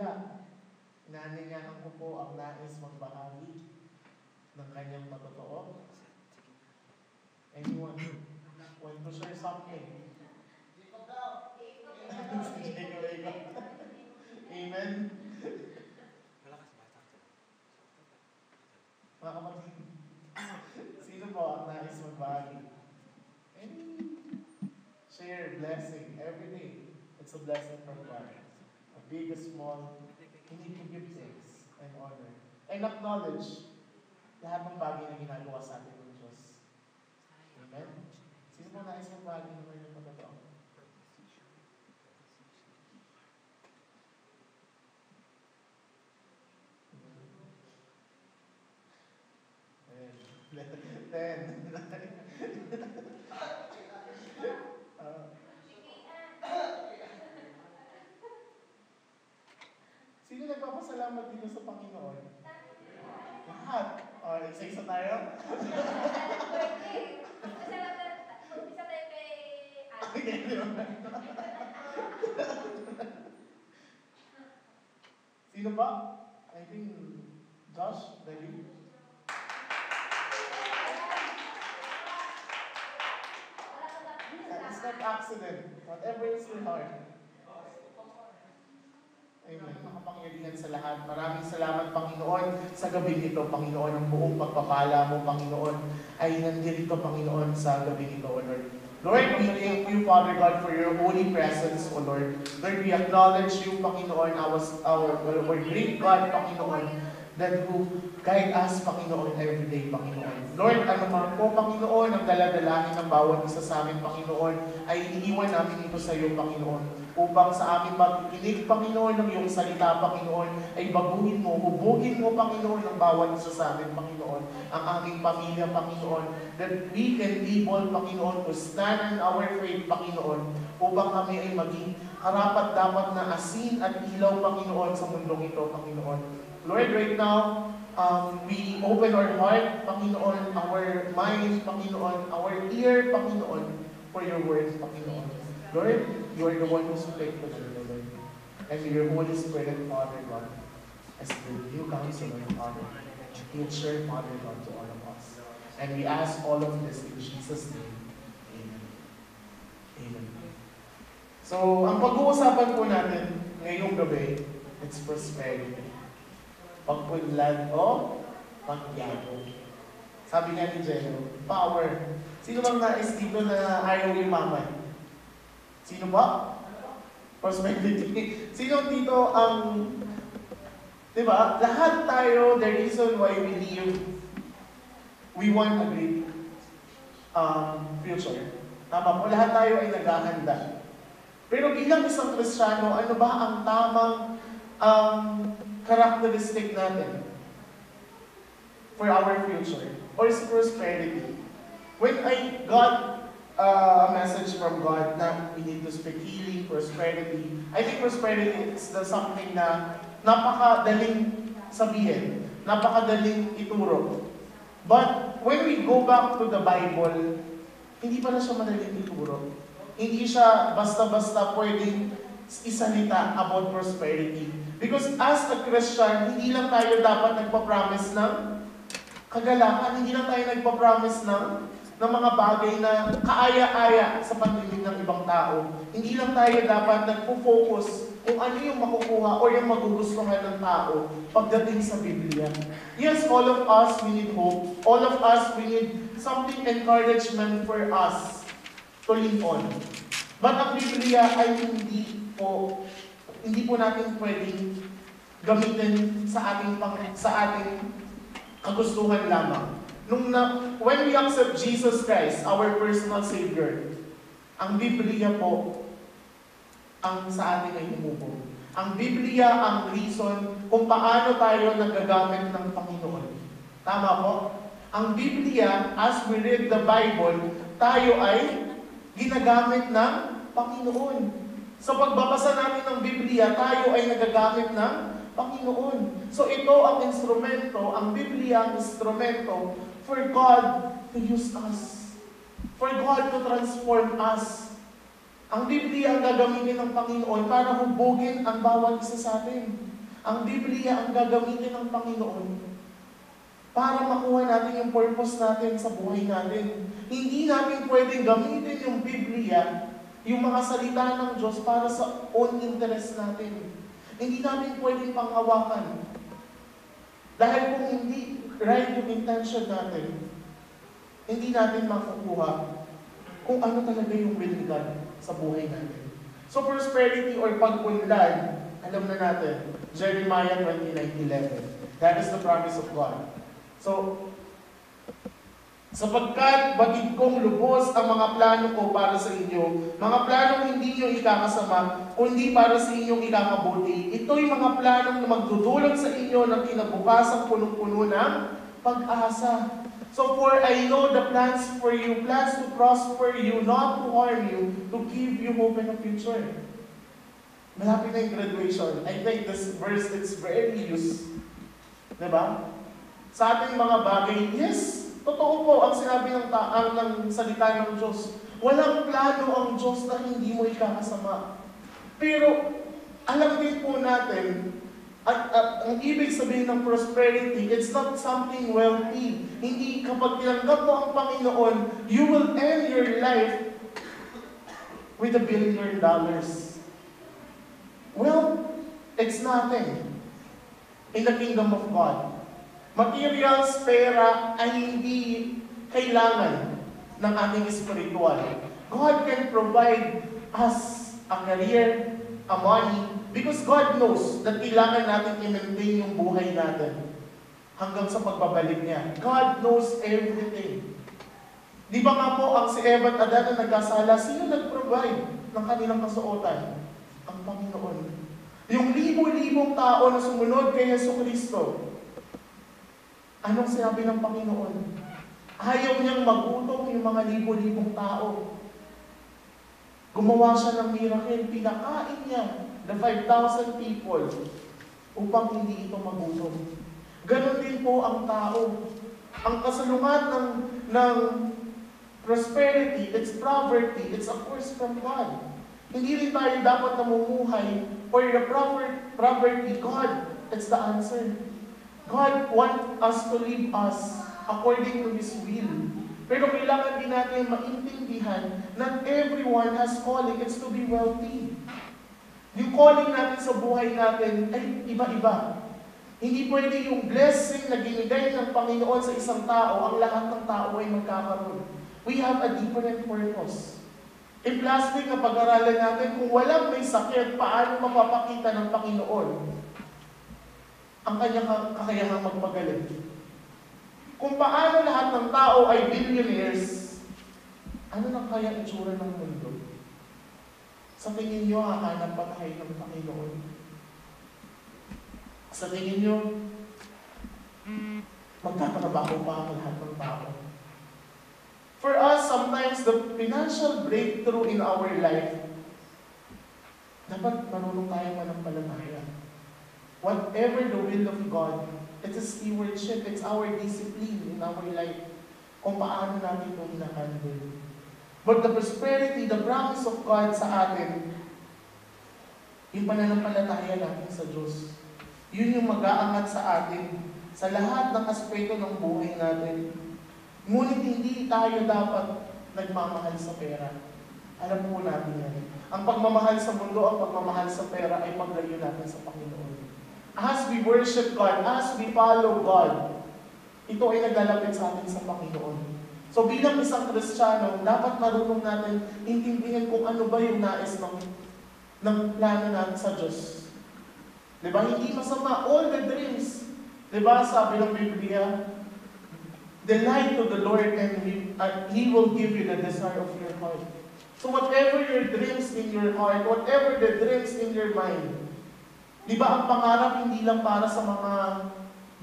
wala. Inaanyayahan ko po ang nais magbahagi ng kanyang patotoo. Anyone want to share something? Amen. Mga kapatid, sino po ang nais magbahagi? Any share blessing every day. It's a blessing from God. A big, a small, we need to give thanks and honor. And acknowledge lahat ng bagay na ginagawa sa atin ng Diyos. Amen? Sino po nais magbahagi ng kanyang patotoo? Sino nagpapasalamat dito sa Panginoon? Lahat. O, isa-isa tayo? Isa tayo kay Sino ba? I think Josh, David. It's not accident. Whatever is your heart. Amen. Makapangyarihan sa lahat. Maraming salamat, Panginoon, sa gabing ito, Panginoon. Ang buong pagpapala mo, Panginoon, ay nandito, Panginoon, sa gabing ito, O Lord. Lord, we thank you, Father God, for your holy presence, O Lord. Lord, we acknowledge you, Panginoon, our great God, Panginoon, that who guide us, Panginoon, every day, Panginoon. Lord, ano man po, Panginoon, ang daladalahin ng bawat isa sa amin, Panginoon, ay iniiwan namin ito sa iyo, Panginoon. Upang sa aming pagkikinig, Panginoon, ng iyong salita, Panginoon, ay baguhin mo, hubugin mo, Panginoon, ang bawat isa sa amin, Panginoon, ang aming pamilya, Panginoon, that we can be able, Panginoon, to stand in our faith, Panginoon, upang kami ay maging karapat-dapat na asin at ilaw, Panginoon, sa mundong ito, Panginoon. Lord, right now, we open our heart, Panginoon, our mind, Panginoon, our ear, Panginoon, for your words, Panginoon. Lord, you are the one who speaks to them, Lord. And your Holy Spirit, Father God, as the new counselor, Father, teacher, Father God, to all of us. And we ask all of this in Jesus' name. Amen. Amen. So, ang pag-uusapan po natin ngayong gabi, it's prosperity. Pagpunlad o pagyago. Sabi nga ni Jello, power. Sino bang nais dito na ayaw yumaman? Sino ba? Prosperity. Sino dito ang, di ba? Lahat tayo, the reason why we live, we want a great future. Tama po, lahat tayo ay naghahanda. Pero bilang isang Kristiyano, ano ba ang tamang characteristic natin for our future? Or is prosperity? When I got a message from God na we need to speak healing, prosperity, I think prosperity is something na napakadaling sabihin, napakadaling ituro. But when we go back to the Bible, hindi pala siya madaling ituro. Hindi siya basta-basta pwedeng isalita about prosperity. Because as a Christian, hindi lang tayo dapat nagpa-promise ng kagalakan, hindi lang tayo nagpa-promise ng mga bagay na kaaya-aya sa pandinig ng ibang tao. Hindi lang tayo dapat nagpo-focus kung ano yung makukuha o yung magugustuhan ng tao pagdating sa Biblia. Yes, all of us, we need hope. All of us, we need something encouragement for us to live on. But ang Biblia ay hindi po natin pwedeng gamitin sa ating kagustuhan lamang. When we accept Jesus Christ, our personal Savior, ang Biblia po ang sa atin ay humubog. Ang Biblia ang reason kung paano tayo nagagamit ng Panginoon. Tama po? Ang Biblia, as we read the Bible, tayo ay ginagamit ng Panginoon. Sa pagbabasa natin ng Biblia, tayo ay nagagamit ng Panginoon. So ito ang instrumento, ang Biblia ang instrumento for God to use us. For God to transform us. Ang Biblia ang gagamitin ng Panginoon para hubugin ang bawat isa sa atin. Ang Biblia ang gagamitin ng Panginoon para makuha natin yung purpose natin sa buhay natin. Hindi natin pwedeng gamitin yung Biblia, yung mga salita ng Diyos para sa own interest natin. Hindi natin pwedeng panghawakan. Dahil kung hindi right yung intention natin, hindi natin makukuha kung ano talaga yung will ni God sa buhay natin. So prosperity or pag-unlad, alam na natin, Jeremiah 29:11. That is the promise of God. So, sapagkat bagid kong lubos ang mga plano ko para sa inyo, mga planong hindi nyo ikakasama, kundi para sa inyong ikakabuti. Ito'y mga planong na magdudulot sa inyo ng kinabukasan punong-puno ng pag-asa. So, for I know the plans for you, plans to prosper you, not to harm you, to give you hope and a future. Malapit na yung graduation. I think this verse is very used. Diba? Sa ating mga bagay, yes, totoo po ang sinabi ng salita ng Diyos. Walang plano ang Diyos na hindi mo ikakasama. Pero, alam din po natin, at ang ibig sabihin ng prosperity, it's not something wealthy. Hindi kapag tinanggap mo ang Panginoon, you will end your life with $1 billion. Well, it's nothing in the kingdom of God. Materials, pera, ay hindi kailangan ng ating spiritual. God can provide us a career, a money, because God knows that kailangan natin i-maintain yung buhay natin hanggang sa pagbabalik niya. God knows everything. Di ba nga po ang si Eva at Adan na nagkasala, sino nag-provide ng kanilang kasuotan? Ang Panginoon. Yung libo-libong tao na sumunod kay Jesucristo, anong sinabi ng Panginoon? Ayaw niyang magutom yung mga libo-libong tao. Gumawa siya ng miracle, pinakain niya the 5,000 people upang hindi ito magutom. Ganon din po ang tao. Ang kasalungat ng prosperity, it's poverty, it's of course from God. Hindi rin tayo dapat namumuhay for the poverty. God, it's the answer. God wants us to live us according to His will. Pero kailangan din natin maintindihan not everyone has calling, it's to be wealthy. Yung calling natin sa buhay natin ay iba-iba. Hindi pwede yung blessing na ginigay ng Panginoon sa isang tao, ang lahat ng tao ay magkakaroon. We have a different purpose. In plastic, na pag-aralan natin, kung walang may sakit, paano mapapakita ng Panginoon ang kanyang kakayahang magpagaling? Kung paano lahat ng tao ay billionaires, ano nang kaya itsura ng mundo? Sa tingin nyo, hahanap pa tayo ng Panginoon? Sa tingin nyo, magtatrabaho pa ang lahat ng tao? For us, sometimes the financial breakthrough in our life, dapat marunong tayo manampalataya. Whatever the will of God, it's a stewardship, it's our discipline in our life, kung paano natin ito hinahandle. But the prosperity, the promise of God sa atin, yung pananampalataya natin sa Diyos, yun yung mag-aangat sa atin sa lahat ng aspeto ng buhay natin. Ngunit hindi tayo dapat nagmamahal sa pera. Alam po natin yan. Ang pagmamahal sa mundo, ang pagmamahal sa pera ay paglayo natin sa Panginoon. As we worship God, as we follow God, ito ay naglalapit sa atin sa Panginoon. So bilang isang Kristiyano, dapat marunong natin intindihin kung ano ba yung nais ng plano natin sa Diyos. Diba? Hindi masama. All the dreams. Diba? Sabi ng Biblia, delight to the Lord and He will give you the desire of your heart. So whatever your dreams in your heart, whatever the dreams in your mind, di ba ang pangarap hindi lang para sa mga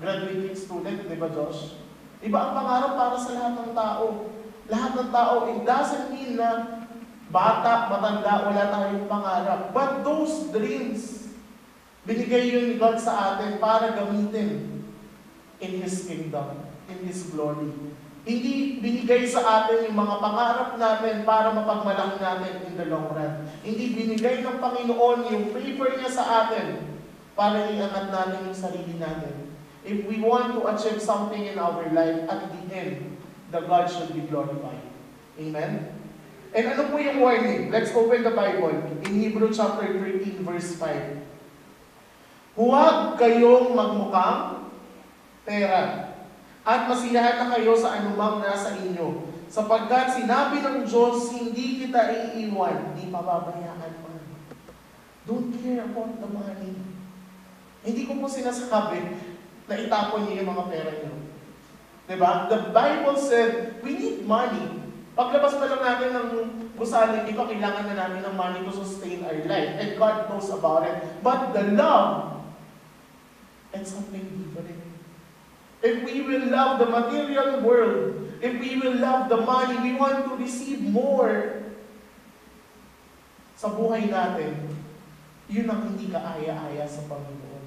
graduating student, di ba Josh? Di ba ang pangarap para sa lahat ng tao? Lahat ng tao, it doesn't mean na bata, matanda, wala tayong pangarap. But those dreams, binigay yun ni God sa atin para gamitin in His kingdom, in His glory. Hindi binigay sa atin yung mga pangarap natin para mapagmalaki natin in the long run. Hindi binigay ng Panginoon yung favor niya sa atin para iangat natin yung sarili natin. If we want to achieve something in our life, at the end, the God should be glorified. Amen? And ano po yung warning? Let's open the Bible in Hebrews chapter 13, verse 5. Huwag kayong magmukhang pera at masiyahan na kayo sa anumang nasa inyo. Sapagkat sinabi ng Diyos, hindi kita iiwan, di pababayaan man. Don't care about the money. Hindi ko po sinasabi na itapon niyo yung mga pera niyo. Diba? The Bible said, we need money. Paglabas pa lang natin ng gusali, di ba kailangan na namin ng money to sustain our life. And God knows about it. But the love, it's something different. If we will love the material world, if we will love the money, we want to receive more sa buhay natin, yun ang hindi kaaya-aya sa Panginoon.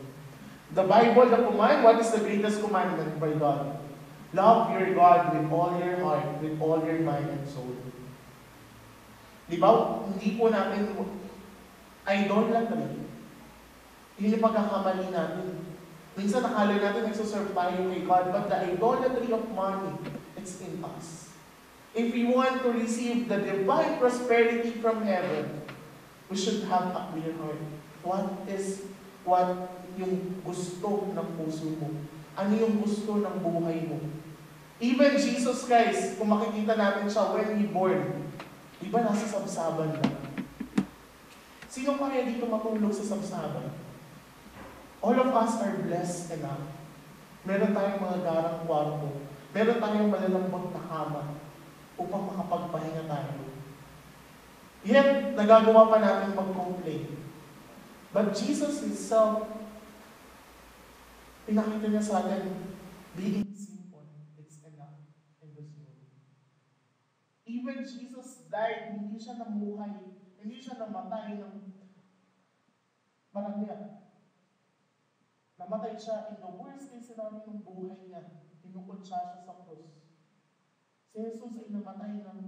The Bible, the command, what is the greatest commandment by God? Love your God with all your heart, with all your mind and soul. Di ba? Hindi po natin idolatry. Yun yung pagkakamali natin. Minsan nakala natin nagsuserve tayo kay God, but the idolatry of money, it's in us. If we want to receive the divine prosperity from heaven, we should have a clear heart. What yung gusto ng puso mo? Ano yung gusto ng buhay mo? Even Jesus Christ, kung makikita natin siya when He born, di ba nasa sabsaban lang? Sino kaya dito matulog sa sabsaban? All of us are blessed enough. Meron tayong mga garang kwarto. Meron tayong malalambot na kama upang makapagpahinga tayo. Yet, nagagawa pa natin mag-complain. But Jesus Himself, pinakita niya sa atin, being simple, it's enough in this world. Even Jesus died, hindi siya namuhay, hindi siya namatay ng marangya. Namatay siya in the worst case scenario ng buhay niya. Tinukod siya sa krus. Si Jesus ay namatay ng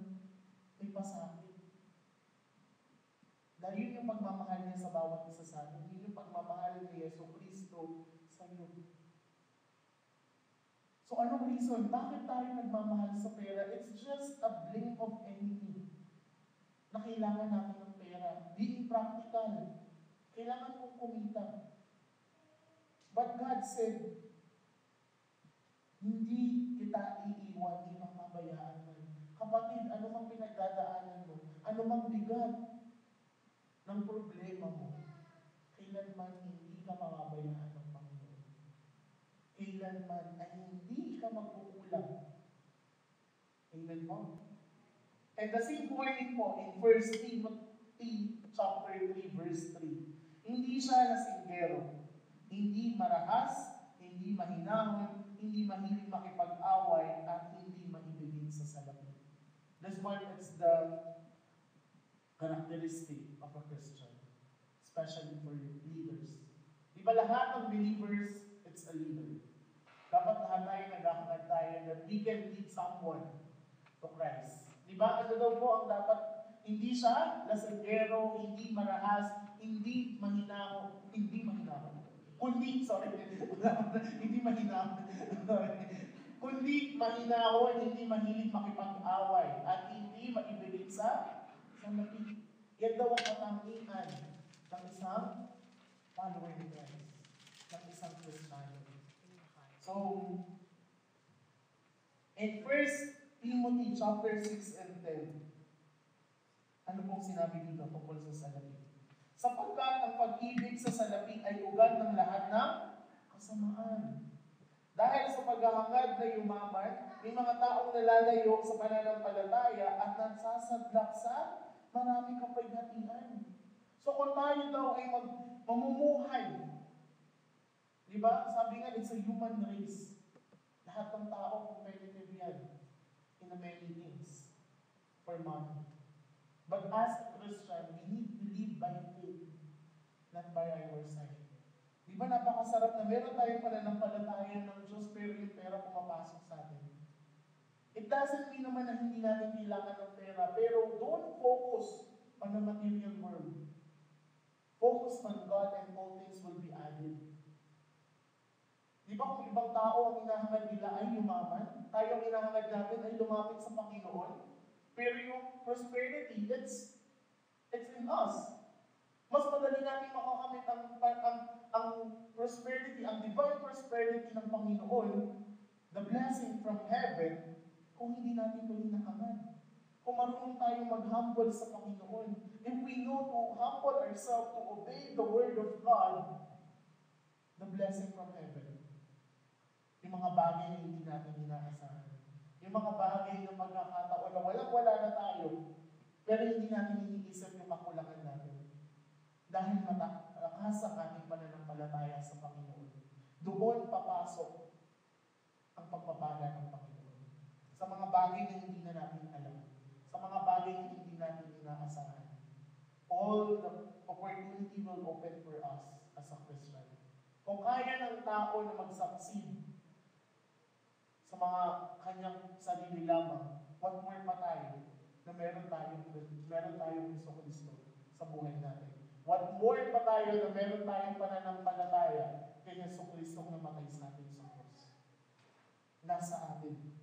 may pasakit. Dahil yun yung pagmamahal niya sa bawat isa sa atin. Yun yung pagmamahal ni Yesu Cristo sa iyo. So anong reason? Bakit tayo nagmamahal sa pera? It's just a blink of anything na kailangan natin ng pera. Being practical. Kailangan kong kumita. But God said, hindi kita iiwan, hindi pababayaan mo. Kapatid, ano mang pinagdadaanan mo, ano mang bigat ng problema mo, kailanman hindi ka pababayaan ng Panginoon. Kailanman ay hindi ka magkukulang. Amen po? And the same warning po in 1 Timothy chapter 3, verse 3. Hindi siya lasinggero, hindi marahas, hindi mahinahon, hindi mahilig makipag-away, at hindi maibigin sa salapi. This one is the characteristic of a Christian, especially for leaders. Di ba lahat ng believers, it's a leader. Dapat lahat tayo nag-ahangad tayo that we can lead someone to Christ. Di ba? Ano daw po ang dapat? Hindi siya lasinggero, hindi marahas, hindi mahinahon, kundi, sorry, hindi mahinahon, kundi mahinahon, hindi mahilig makipag-away, at hindi maibigin sa salapi. Yan daw ang katangian ng isang follower ni Christ, ng isang Kristiyano. So, in 1 Timothy chapter 6 and 10, ano pong sinabi dito tungkol sa salapi? Sapagkat ang pag-ibig sa salapi ay ugat ng lahat ng kasamaan. Dahil sa paghahangad na yumaman, may mga taong nalalayo sa pananampalataya at nagsasadlak sa maraming kapaghatian. So kung tayo daw ay mamumuhay, di ba? Sabi nga, it's a human race. Lahat ng tao competitive yan in many things for money. But as a Christian, we need to live by faith, not by our sight. Di ba napakasarap na meron tayong pananampalataya ng Diyos pero yung pera pumapasok sa atin? It doesn't mean naman na hindi natin kailangan ng pera, pero don't focus on the material world. Focus on God and all things will be added. Di ba kung ibang tao ang hinahangad nila ay yumaman, tayo ang hinahangad natin ay lumapit sa Panginoon. Pero yung prosperity, it's in us. Mas madali natin makakamit ang prosperity, ang divine prosperity ng Panginoon, the blessing from heaven, kung hindi natin ito hinahangad. Kung marunong tayong mag-humble sa Panginoon, if we know to humble ourselves to obey the Word of God, the blessing from heaven, yung mga bagay na hindi natin inaasahan, yung mga bagay na magkakataon na walang-wala na tayo, pero hindi natin iniisip yung kakulangan natin. Dahil malakas ang ating pananampalataya sa Panginoon. Doon papasok ang pagpapaga ng Panginoon. Sa mga bagay na hindi na natin alam. Sa mga bagay na hindi natin inaasahan. All the opportunity will open for us as a Christian. Kung kaya ng tao na mag-succeed sa mga kanyang sarili lamang, what more pa tayo na meron tayong Hesus Kristo sa buhay natin. What more pa tayo na meron tayong pananampalataya kay Hesus Kristo na namatay sa atin sa cross. Nasa atin.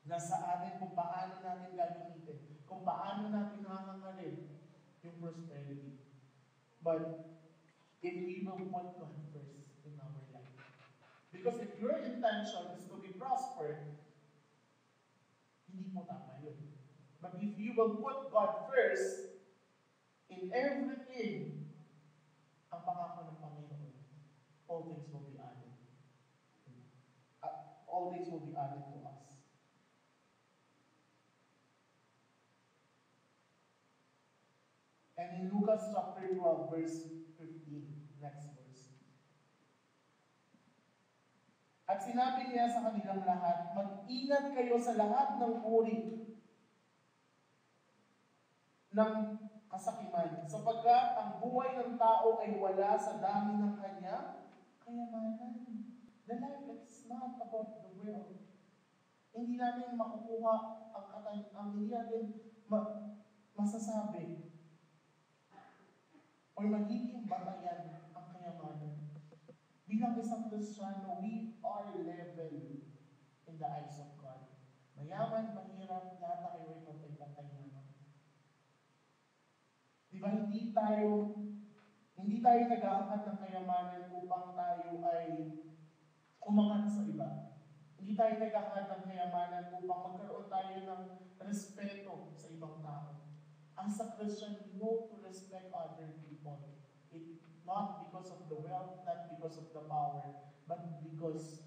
Nasa atin kung paano natin gagamitin, kung paano natin hahangarin yung prosperity. But if we will put God first in our life. Because if your intention is to be prospered, hindi mo tama yun. But if you will put God first in everything, ang pangako ng Panginoon, all things will be added. All things will be added to us. And in Lucas chapter 12, verse 15, next verse. At sinabi niya sa kanilang lahat, mag-ingat kayo sa lahat ng uri ng kasakiman, sapagkat ang buhay ng tao ay wala sa dami ng kanya kayamanan. The life is not about the world. Hindi natin makukuha hindi natin masasabi o magiging batayan ang kayamanan. Bilang isang Kristiyano, we are level in the eyes of God. Mayaman, mahirap, lahat na kayo ay pantay-pantay naman. Di ba, hindi tayo nag-aangkat ng kayamanan upang tayo ay umangat sa iba. Hindi tayo nag-aangkat ng kayamanan upang magkaroon tayo ng respeto sa ibang tao. As a Christian, we know to respect other people. Not because of the wealth, not because of the power, but because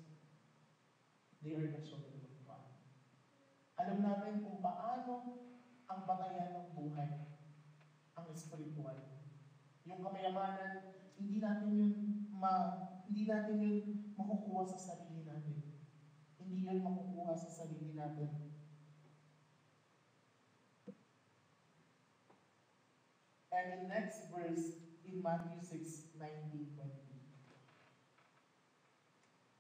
they are the children of God. Alam natin kung paano ang batayan ng buhay, ang spiritual. Yung kamayamanan, hindi natin yun makukuha sa sarili natin. Hindi yun makukuha sa sarili natin. And in next verse, in Matthew 6:19-20.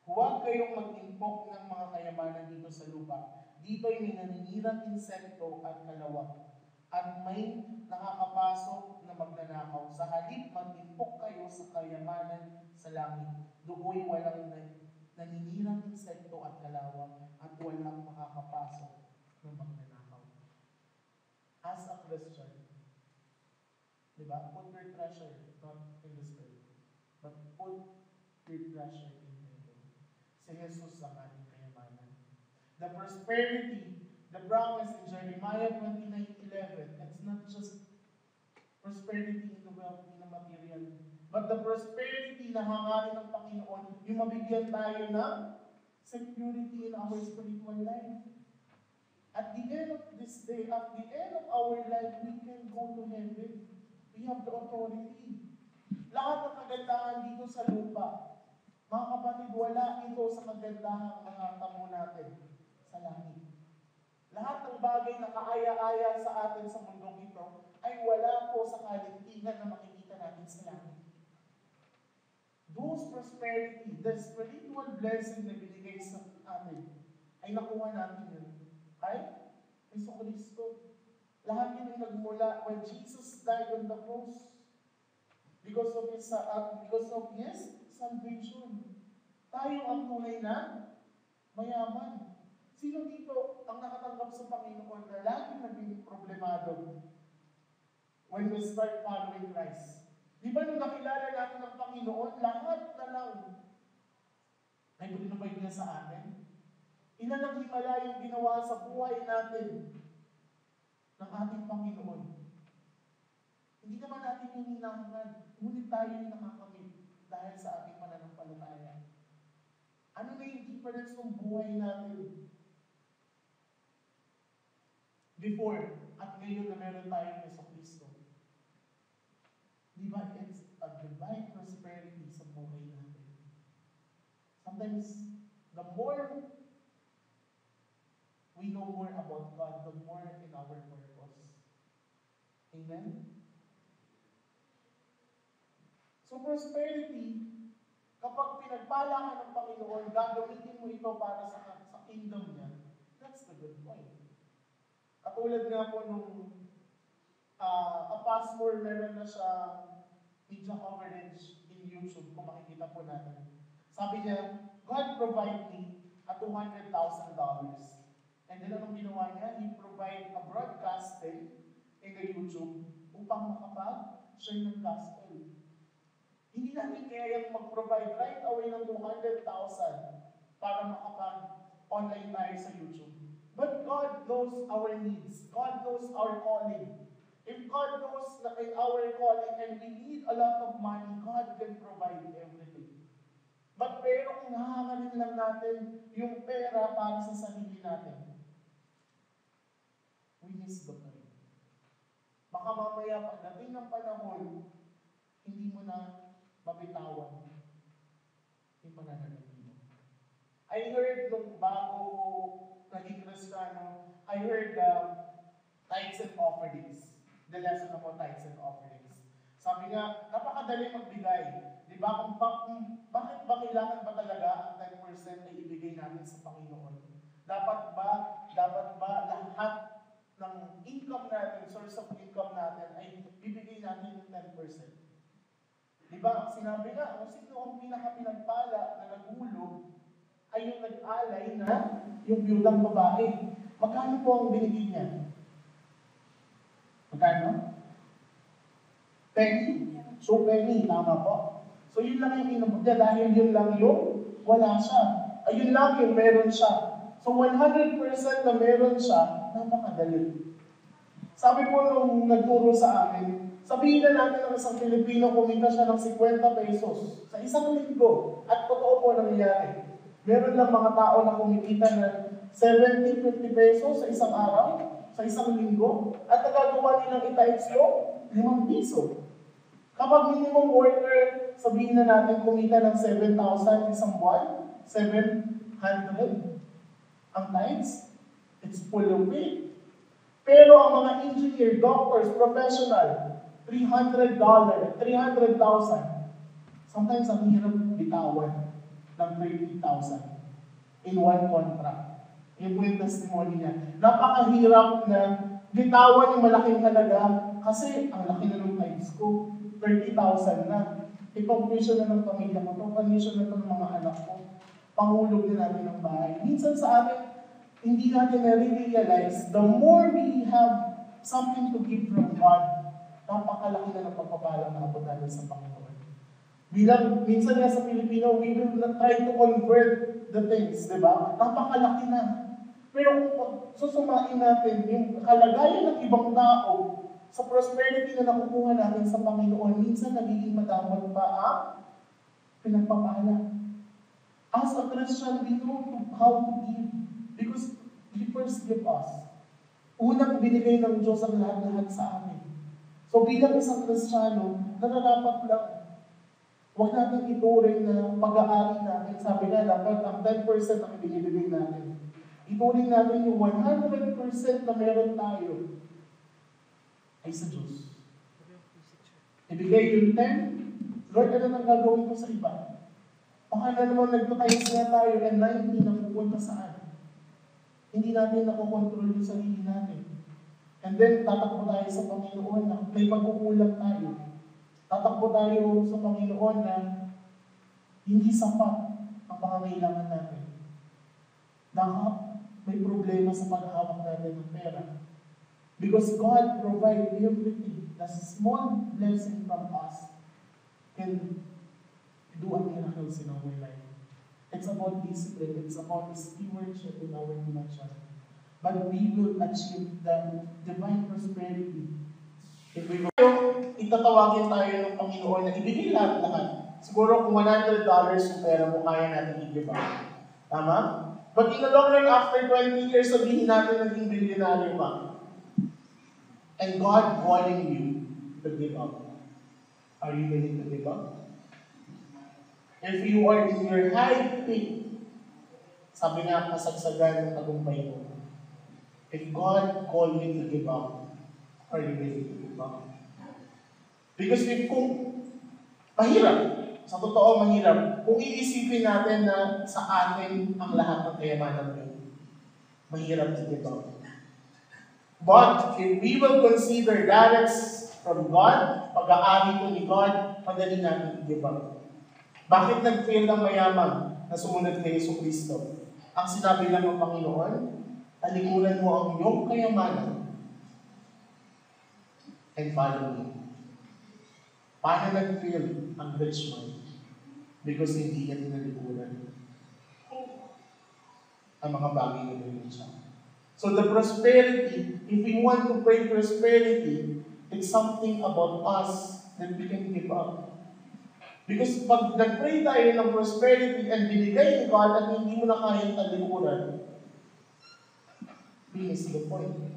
Huwag kayong mag-impok ng mga kayamanan dito sa lupa. Dito ay may naninirang insekto at kalawang. At may nakakapasok na magnanakaw. Sa halip, mag-impok kayo sa kayamanan sa langit. Doon walang naninirang insekto at kalawang at walang makakapasok na magnanakaw. As a Christian, diba? Put your treasure not in this earth, but put your treasure in heaven. Si Jesus ang ating kayamanan. The prosperity, the promise in Jeremiah 29:11, it's not just prosperity in the wealth, in the material, but the prosperity na hangarin ng Panginoon, yung mabigyan tayo ng security in our spiritual life. At the end of this day, at the end of our life, we can go to heaven. We have the authority. Lahat ng kagandahan dito sa lupa, mga kapatid, wala ito sa kagandahang mga tamo natin sa langit. Lahat ng bagay na kaaya-aya sa atin sa mundong ito ay wala po sa kaligtingan na makikita natin sa langit. Those prosperity, the spiritual blessing na binigay sa atin, ay nakuha natin yun. Ay, Hesus Kristo. Lahat yun ay nagmula when Jesus died on the cross. Because of His salvation. Tayo ang tunay na mayaman. Sino dito ang nakatanggap sa Panginoon na laging naging problemado when we start following Christ? Di ba nung nakilala natin ang Panginoon, lahat na lang ay pinapay niya sa atin? Ilan ang himala yung ginawa sa buhay natin ng ating Panginoon? Hindi naman natin yung hinahangad, ngunit tayo yung nakakamit dahil sa ating pananampalataya. Ano na yung difference ng buhay natin before at ngayon na meron tayong Yeso Cristo? Di ba, it's a divine prosperity sa buhay natin. Sometimes, the more we know more about God, the more in our purpose. Amen? So prosperity, kapag pinagpala ka ng Panginoon, gagamitin mo ito para sa kingdom niya. That's the good point. Katulad nga po nung a pastor, meron na siya media coverage in YouTube, kung makikita po natin. Sabi niya, God provide me a $200,000. And then anong ginawa niya? He provide a broadcasting in the YouTube upang makapag-share ng gospel. Hindi natin kayang mag-provide right away ng 200,000 para makapag-online tayo sa YouTube. But God knows our needs. God knows our calling. If God knows that in our calling and we need a lot of money, God can provide everything. But pero kung hahangarin lang natin yung pera para sa sarili natin, we miss the point. Baka mamaya pagdating ng panahon, hindi mo na mabitawan yung pananalapi mo. I heard nung bago naging Kristiyano, I heard tithes and offerings. The lesson about tithes and offerings. Sabi nga, napakadali magbigay. Di ba? Bakit ba kailangan ba talaga ang 10% ay ibigay natin sa Panginoon? Dapat ba lahat ng income natin, source of income natin, ay bibigay natin yung 10%? Di ba? Sinabi nga, kung sino ang pinaka-pinagpala na nagulog ay yung nag-alay na yung biyudang babae. Magkano po ang binigay niya? Magkano? Penny. So, penny. Tama po. So, yun lang yung inabot niya dahil yun lang yung wala siya. Ayun lang yung meron siya. So, 100% na meron siya, napakadali. Sabi po nung nagturo sa amin, sabihin na natin ng isang Pilipino kumita siya ng 50 pesos sa isang linggo. At totoo po nangyayari. Meron lang mga tao na kumikita ng 70, 50 pesos sa isang araw, sa isang linggo, at nagagawa nilang i-times yung 5 piso. Kapag minimum worker, sabihin na natin kumita ng 7,000 isang buwan, 700 ang times, it's full of it. Pero ang mga engineer, doctors, professional, $300, 300,000. Sometimes ang hirap bitawan ng 30,000 in one contract. Yun po yung testimony niya. Napakahirap na bitawan yung malaking halaga kasi ang laki na ng times ko. 30,000 na. Ipang-tuition na ng pamilya ko. Ipang-tuition na ito ng mga anak ko. Pangulog na natin ng bahay. Minsan sa atin, hindi natin na-realize, the more we have something to give from God, napakalaki na ng pagpapalang na abot natin sa Panginoon. Bilang, minsan nga sa Pilipino, we will not try to convert the things, di ba? Napakalaki na. Pero kung susumain natin yung kalagayan ng ibang tao sa prosperity na nakukuha natin sa Panginoon, minsan nagiging madamot pa ang pinagpapala. As a Christian, we know how to give because He first give us. Unang binigay ng Diyos ang lahat-lahat sa amin. So bilang isang Kristiyano, nararapat lang, huwag natin ituring na pag-aari natin. Sabi nga, dapat ang 10% ang ibinibigay natin. Ituring natin yung 100% na meron tayo ay sa Diyos. Ibigay yung 10, Lord, ano nang gagawin ko sa iba? Baka na naman nagpatayos nga tayo and 90 na pupunta saan? Hindi natin nakokontrol yung sarili natin. And then, tatakbo tayo sa Panginoon na may pagkukulang tayo. Tatakbo tayo sa Panginoon na hindi sapat ang pangangailangan natin. Dahil may problema sa paghawak natin ng pera. Because God provides everything. The small blessing from us can do a miracle in our life. It's about discipline. It's about stewardship in our financial. But we will achieve the divine prosperity. If we will, itatawagin tayo ng Panginoon na ibigay lahat-lahat. Siguro kung $100 yung pera mo, kaya natin i-give up. Tama? But in the long run, after 20 years, sabihin natin naging billionaire ka. And God calling you to give up. Are you willing to give up? If you are in your high peak, sabi nga kasagsagan ng tagumpay mo, if God called you to give up, are you willing to give up? Because kung mahirap, sa totoo mahirap, kung iisipin natin na sa atin ang lahat ng kayamanan mo, mahirap to give up. But if we will consider that it's from God, pag-aari ko ni God, madali natin i-give up. Bakit nag-fail ang mayaman na sumunod kay Yesu Cristo? Ang sinabi lang ng Panginoon, talikuran mo ang iyong kayamanan and follow me. Paano nag-fail ang rich man? Because hindi niya tinalikuran ang mga bagay na gano'n siya. So the prosperity, if we want to pray prosperity, it's something about us that we can give up. Because pag nag-pray tayo ng prosperity and binigay ni God at hindi mo na kayang talikuran, we miss the point.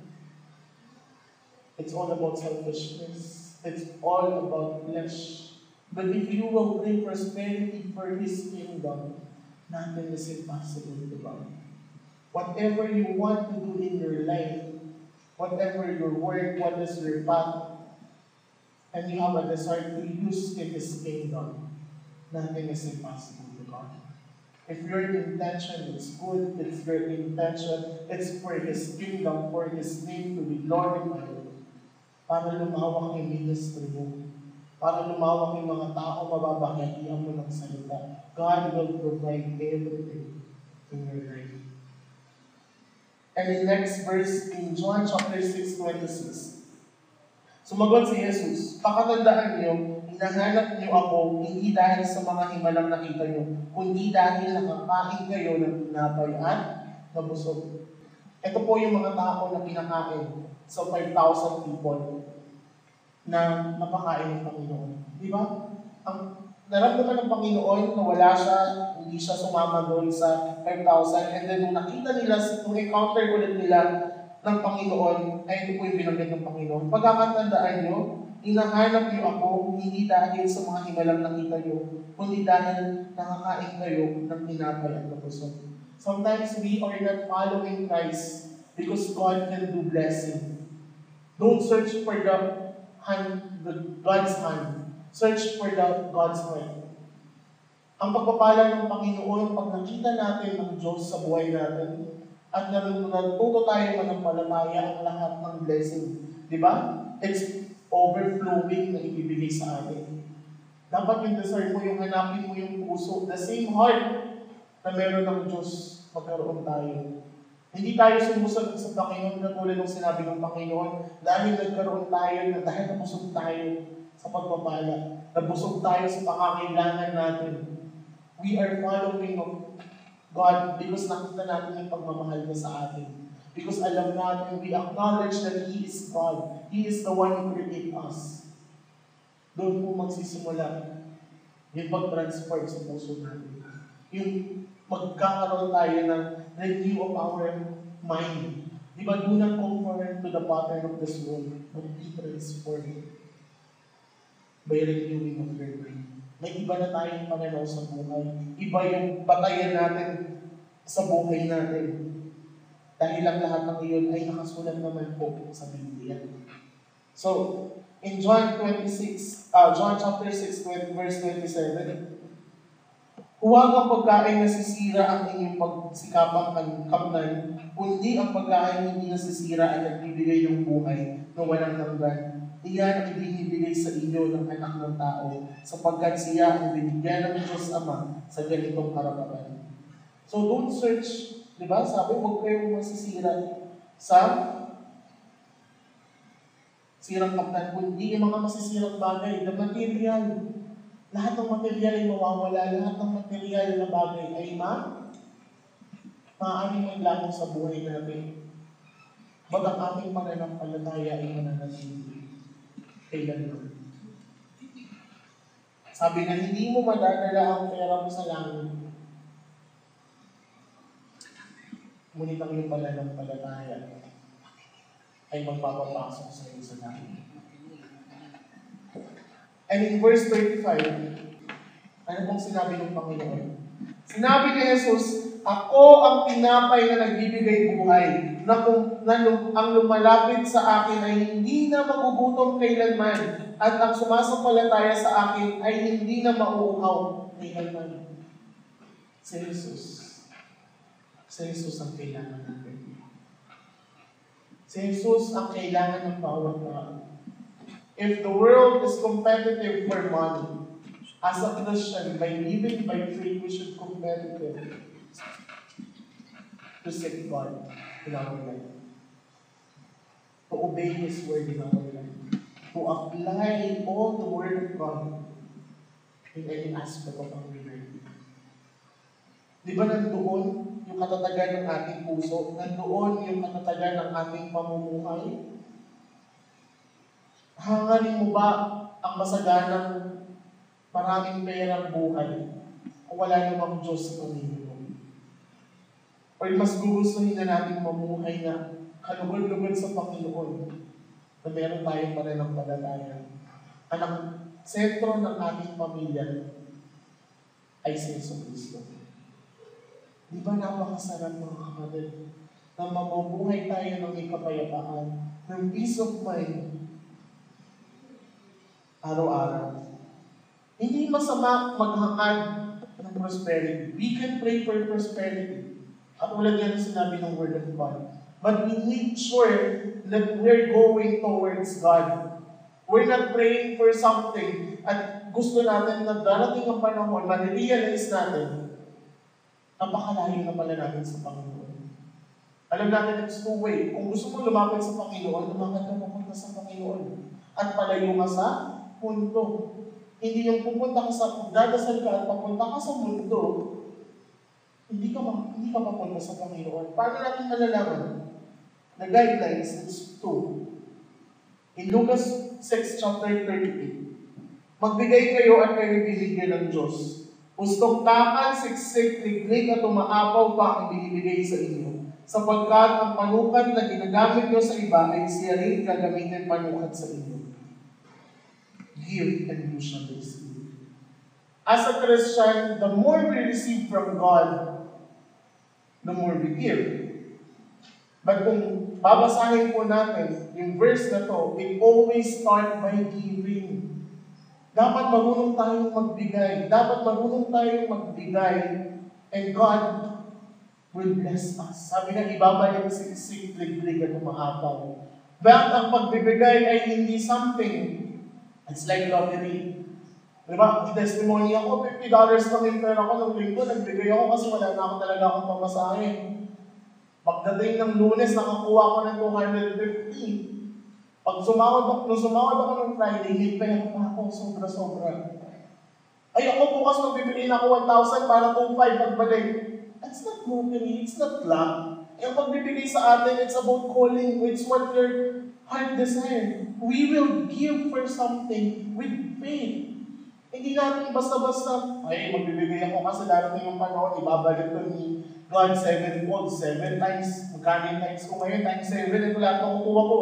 It's all about selfishness. It's all about flesh. But if you will pray prosperity for His kingdom, nothing is impossible to God. Whatever you want to do in your life, whatever your work, what is your path, and you have a desire to use in His kingdom, nothing is impossible to God. If your intention is good, it's your intention, it's for His kingdom, for His name to be glorified, para lumawak yung ministry mo, para lumawak yung mga tao mababahagian mo ng salita, God will provide everything in your life. And the next verse in John chapter 6:26. Sumagot si Jesus, pakatandaan niyo, hinahanap niyo ako hindi dahil sa mga himalang nakita niyo, kundi dahil nakakain kayo ng tinapay at nabusog. Ito po yung mga tao na kinakain sa 5,000 people na napakain ng Panginoon. Di ba? Ang naramdaman ng Panginoon na wala siya, hindi siya sumama doon sa 5,000, and then nung nakita nila, nung encounter ulit nila ng Panginoon, ay ito po yung binanggit ng Panginoon. Pagkakatandaan nyo, hinahanap niyo ako, hindi dahil sa mga himalang nakita nyo, kundi dahil nakakain kayo ng tinapay at nabusog. Sometimes we are not following Christ because God can do blessing. Don't search for God's hand. Search for God's heart. Ang pagpapala ng Panginoon, pag nakita natin ang Diyos sa buhay natin, at natuto tayo manampalataya ang lahat ng blessing. Di ba? It's overflowing na ibibigay sa atin. Dapat yung desire mo, yung hanapin mo yung puso, the same heart na meron ng Diyos, magkaroon tayo. Hindi tayo sumusunod sa Panginoon na tulad ng sinabi ng Panginoon dahil nagkaroon tayo, dahil nabusog tayo sa pagpapala, nabusog tayo sa pangangailangan natin. We are following of God because nakita natin yung pagmamahal niya sa atin. Because alam natin, we acknowledge that He is God. He is the one who created us. Doon po magsisimula yung pag-transfer sa puso natin. Yung magkakaroon tayo ng renew of our mind. Di ba, do not conform to the pattern of this world, but be transformed by renewing of your mind. May iba na tayong pananaw sa buhay. Iba yung batayan natin sa buhay natin. Dahil ang lahat ng iyon ay nakasulat naman po sa Biblia. So, in John chapter 6, verse 27, huwag ang pagkain nasisira ang inyong pagsikapang kamnan, kundi ang pagkain hindi nasisira at nagbibigay ng buhay na walang hanggan. iyan ang ibinibigay sa inyo ng anak ng tao, sapagkat siya ang binigyan ng Diyos Ama sa ganitong karapatan. So don't search, di ba? Sabi, huwag kayong masisira sa sirang kaptan, kundi yung mga masisirang bagay, the material. Lahat ng material ay mawawala, lahat ng material na bagay ay maaaring maglaho sa buhay natin. Ba't ang ating pananampalataya ay mananatili kailanman? Sabi na hindi mo madadala ang pera mo sa langit, ngunit ang iyong pananampalataya ay magpapapasok sa iyo sa langit. And in verse 35, ano pong sinabi ng Panginoon? Sinabi ni Jesus, ako ang tinapay na nagbibigay buhay, ang lumalapit sa akin ay hindi na magugutom kailanman, at ang sumasampalataya sa akin ay hindi na mauuhaw kailanman. Si Jesus. Si Jesus ang kailangan natin. Si Jesus ang kailangan ng bawat tao. If the world is competitive for money, as a Christian, by living by faith, we should competitive to seek God in our life. To obey His word in our life. To apply all the word of God in any aspect of our life. Di ba nandoon yung katatagan ng ating puso? Nandoon yung katatagan ng ating pamumuhay? Hangarin mo ba ang masaganang maraming perang buhay kung wala namang Diyos sa pamilya mo? O mas gugustuhin na natin mamuhay na kalugod-lugod sa Panginoon na meron tayong pananampalataya. Ang sentro ng ating pamilya ay si Yesu Cristo. Di ba napakasarap mga kapatid na mabubuhay tayo ng may kapayapaan, ng peace of mind, araw-araw. Hindi masama maghangad ng prosperity. We can pray for prosperity. At ulit yan ang sinabi ng Word of God. But we need sure that we're going towards God. We're not praying for something at gusto natin na darating ang panahon, ma-realize natin, napakalayo na pala natin sa Panginoon. Alam natin it's two-way. Kung gusto mo lumapit sa Panginoon, lumakad ka papunta sa Panginoon. At palayo ka sa mundo. Hindi yung pupunta ka sa, dadasal ka at papunta ka sa mundo, hindi ka papunta sa Panginoon. Paano natin malalaman? The guidelines, it's 2. In Lucas 6, chapter 38, magbigay kayo at kayo bibigyan ng Diyos. Pustong takan, siksik, liglig at umaapaw pa ang binibigay sa inyo. Sapagkat ang panukat na ginagamit nyo sa iba ay siya rin gagamitin panukat sa inyo. Give and you shall receive. As a Christian, the more we receive from God, the more we give. But kung babasahin po natin yung verse na to, it always start by giving. Dapat marunong tayong magbigay. And God will bless us. Sabi nga, ibabalik siksik, liglig at umaapaw. Bakit ang pagbibigay ay hindi something? It's like lottery. Diba? Testimony ako, $50 lang yung pera ko ng linggo, nagbigay ako kasi wala na ako talaga akong pamasahin. Pagdating ng Lunes, nakakuha ko ng 250. Nung sumawad ako ng Friday, may pera pa ako, sobra-sobra. Ay, ako bukas magbibigay na ako 1,000 para 2,500 pagbalik. That's not lottery, it's not luck. Yung pagbibigay sa atin, it's about calling, it's what your heart desire. We will give for something with faith. Hindi natin basta-basta, ay, magbibigay ako kasi darating yung panahon, ibabalik ko ni God 7-fold, 7 times, magkano times ko ngayon, times 7, ito lahat makukuha ko.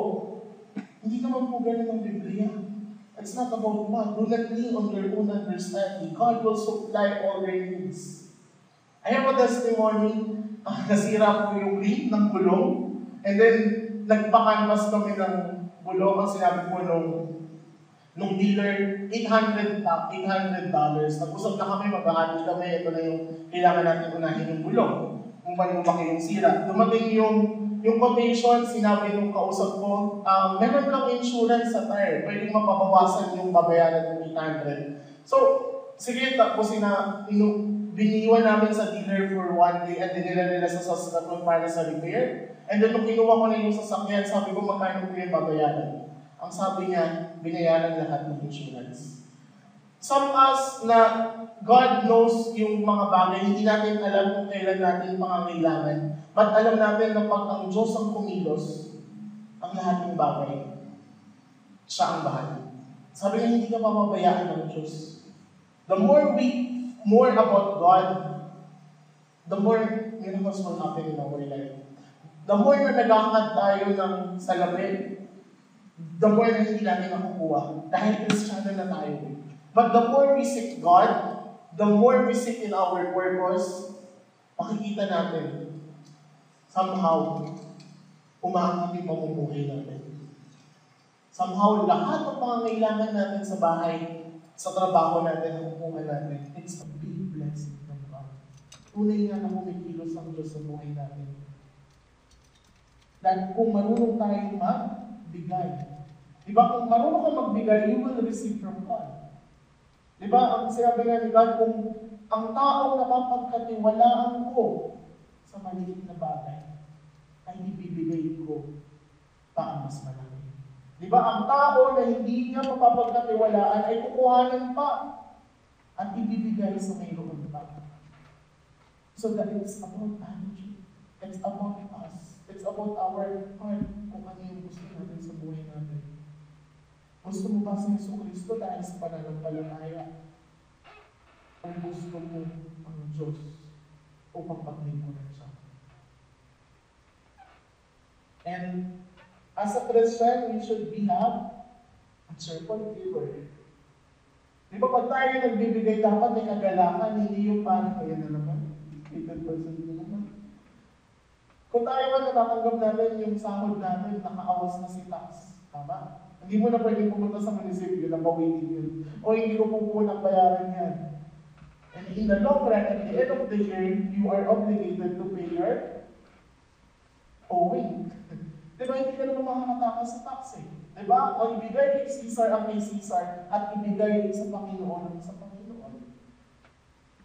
Hindi naman po ganun ang Biblia. It's not about man. Do not lean on your own understanding. God will supply all your needs. I have a testimony, nasira po yung link ng gulong, and then nagpa-canvas kami ng gulong, ang sinabi po nung dealer, $800. Nag-usap na kami, maghahati kami, ito na yung kailangan natin unahin yung gulong. kung paano lumaki yung sira. Dumating yung quotation, sinabi nung kausap ko, meron kang insurance sa tire, pwedeng mapabawasan yung babayaran ng 800. So, sige, tapos biniwan namin sa dealer for one day at dinila nila sa Saskatoon para sa repair. And then, nung kinuha ko na yung sasakyan, sabi ko, magkano po yung babayaran? Ang sabi niya, binayaran lahat ng insurance. Some us na God knows yung mga bagay, hindi natin alam kung kailan natin pangangailangan. But alam natin na pag ang Diyos ang kumilos, ang lahat ng bagay, siya ang bahala. Sabi niya, hindi ka papabayaan ng Diyos. The more about God, the more miracles will happen in our life. The more na naghahangat tayo ng salamin, the more na hindi natin nakukuha. Dahil Kristiyano na tayo. But the more we seek God, the more we seek in our purpose, makikita natin, somehow, umaangat yung pamumuhay natin. Somehow, lahat ng pangangailangan natin sa bahay, sa trabaho natin, nakukuha natin. It's a big blessing from God. Tunay nga na kumikilos ang Diyos sa buhay natin. Dahil kung marunong tayong magbigay, diba, kung marunong ka magbigay, you will receive from God. Diba, ang sinabi nga ni God, kung ang taong napapagkatiwalaan ko sa maliit na bagay, ay ibibigay ko pa ang mas malaki. Diba, ang tao na hindi niya mapapagkatiwalaan ay kukuhanan pa at ibibigay sa mayroon pa. So that it's about attitude. It's about us. It's about our heart kung ano yung gusto natin sa buhay natin. Gusto mo ba si Yesu Cristo dahil sa pananampalataya? Ang gusto mo ang Diyos upang paglingkuran siya. And as a Christian, we should have a cheerful giver. Di ba pag tayo nagbibigay, dapat may kagalakan, hindi yung parang, ayan na naman, 8% na naman. Kung tayo man natatanggap natin yung sahod natin, nakaawas na si tax. Tama? Hindi mo na pwedeng pumunta sa munisipyo na bawiin yun. O hindi ko po ng bayaran yan. And in the long run, at the end of the year, you are obligated to pay your owing. Diba, hindi ka naman makakatakas sa tax eh. Diba? O ibigay kay Caesar ang kay Caesar at ibigay sa Panginoon ang sa Panginoon.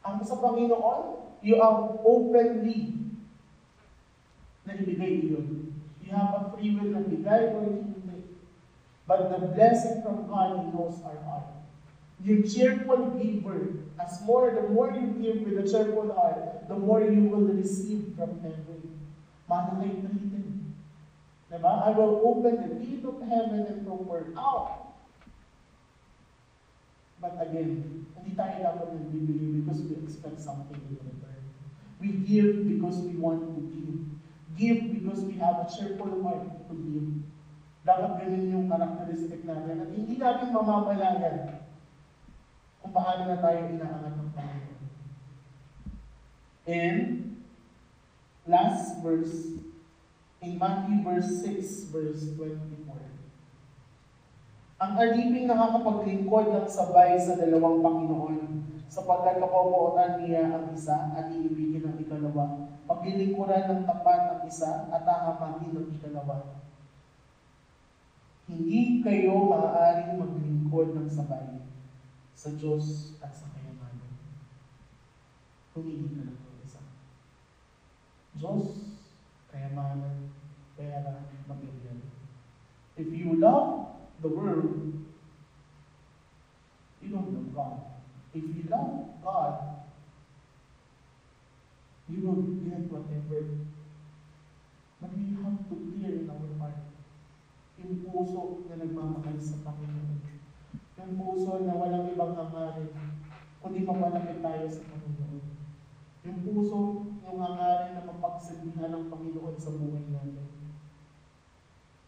Ang sa Panginoon, you are openly na ibigay yun. You have a free will na bigay or hindi. But the blessing from God knows our heart. You cheerful giver, the more you give with a cheerful heart, the more you will receive from heaven. Malakay na rin. Diba? I will open the gate of heaven and pour out. But again, hindi tayo dapat nagbibigay because we expect something in return. We give because we want to give. Give because we have a cheerful heart to give. Dapat ganun yung karakteristik natin at hindi natin mamamalayan kung paano na tayo inaangat ng Panginoon. And last verse, in Matthew verse 6, verse 24. Ang aliping nakakapaglingkod ng sabay sa dalawang Panginoon, sapagkat kapabuotan niya ang isa at iibigin ang ikalawa, paglilingkuran ng tapat ang isa at hahamahin ang ikalawa. Hindi kayo maaaring maglingkod ng sabay sa Diyos at sa kayamanan. Kung hindi ka lang ang isa. Diyos, kayamanan, pera, mabigyan. If you love the world, you don't love God. If you love God, you will get whatever. But we have to clear in our heart yung puso na nagmamahal sa Panginoon. Yung puso na walang ibang hangarin, kundi mapalapit tayo sa Panginoon. Yung puso, yung hangarin na mapagsilbihan ng Panginoon sa buhay natin.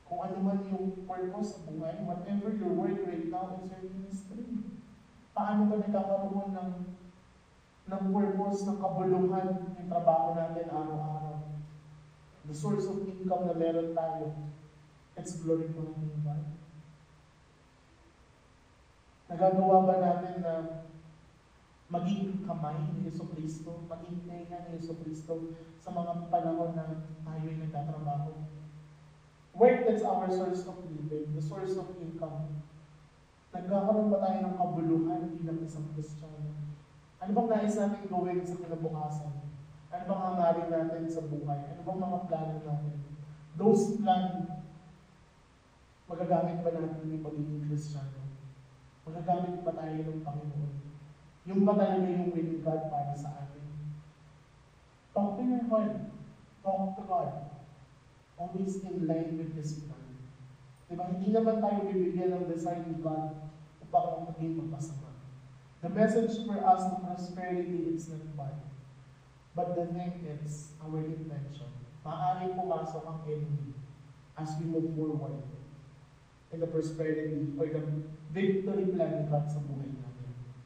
Kung ano man yung purpose sa buhay, whatever your work right now is your ministry. Paano ba nagkakaroon ng purpose, ng kabuluhan yung trabaho natin araw-araw? The source of income na meron tayo, it's glorifying God. Nagagawa ba natin na maging kamay ni Yeso Cristo, maging tenga ni Yeso Cristo sa mga panahon na tayo'y nagtatrabaho. Work, that's our source of living, the source of income. Nagkakaroon ba tayo ng kabuluhan bilang isang Kristiyano? Ano bang nais natin gawin sa kinabukasan? Ano bang hangarin natin sa buhay? Ano bang mga plano natin? Those plans, magagamit ba natin yung pagiging Kristiyano? Magagamit ba tayo ng Panginoon? Yung ba talaga yung will of God para sa atin? Talk to your heart. Talk to God. Always in line with His plan. Diba? Hindi naman tayo bibigyan ng design ni God upang maging magpasama. The message for us of prosperity is not bad. But the thing is, our intention. Maaaring pumasok ang enemy as we move forward in the prosperity or the victory plan ni God sa buhay natin.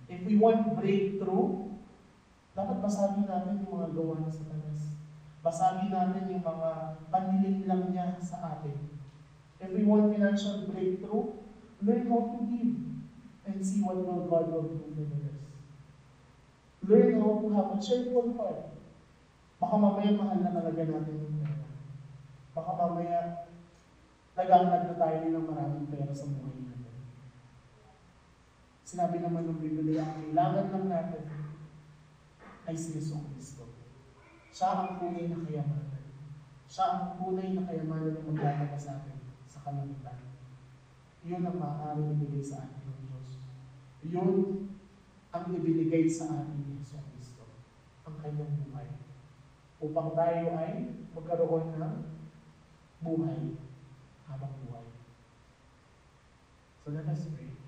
If we want breakthrough, dapat basagin natin yung mga gawa ng Satanas. Basagin natin yung mga panlilinlang niya sa atin. If we want financial breakthrough, learn how to give and see what God will do for the rest. Learn how to have a cheerful heart. Baka mamaya mahal na talaga natin yung pera. Baka mamaya nag-aanad na tayo ng maraming pera sa buhay natin. Sinabi naman ng Biblia, ang kailangan lang natin ay si Yesu Cristo. Siya ang tunay na kayamanan. Siya ang tunay na kayamanan na maglalabas sa atin sa kalangitan. Yun ang maaaring ibigay sa atin ng Diyos. Yun ang ibinigay sa atin ni Yesu Cristo. Ang kanyang buhay. Upang tayo ay magkaroon ng buhay habang buhay. So let us pray.